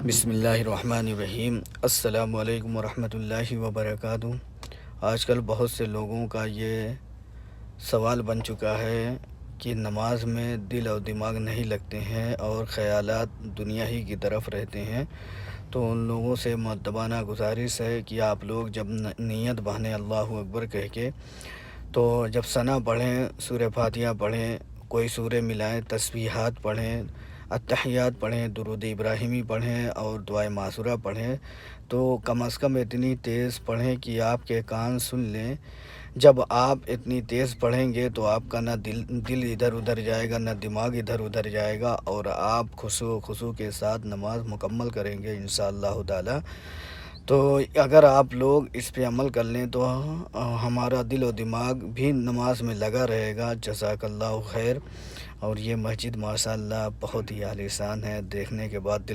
بسم اللہ الرحمن الرحیم۔ السلام علیکم ورحمۃ اللہ وبرکاتہ۔ آج کل بہت سے لوگوں کا یہ سوال بن چکا ہے کہ نماز میں دل اور دماغ نہیں لگتے ہیں اور خیالات دنیا ہی کی طرف رہتے ہیں، تو ان لوگوں سے مؤدبانہ گزارش ہے کہ آپ لوگ جب نیت باندھیں اللہ اکبر کہہ کے، تو جب ثنا پڑھیں، سورہ فاتحہ پڑھیں، کوئی سورہ ملائیں، تسبیحات پڑھیں، اتحیات پڑھیں، درود ابراہیمی پڑھیں اور دعائے معصورہ پڑھیں، تو کم از کم اتنی تیز پڑھیں کہ آپ کے کان سن لیں۔ جب آپ اتنی تیز پڑھیں گے تو آپ کا نہ دل ادھر ادھر جائے گا، نہ دماغ ادھر ادھر جائے گا، اور آپ خشوع کے ساتھ نماز مکمل کریں گے انشاءاللہ تعالی۔ تو اگر آپ لوگ اس پہ عمل کر لیں تو ہمارا دل و دماغ بھی نماز میں لگا رہے گا۔ جزاک اللہ خیر۔ اور یہ مسجد ماشاءاللہ بہت ہی عالیشان ہے، دیکھنے کے بعد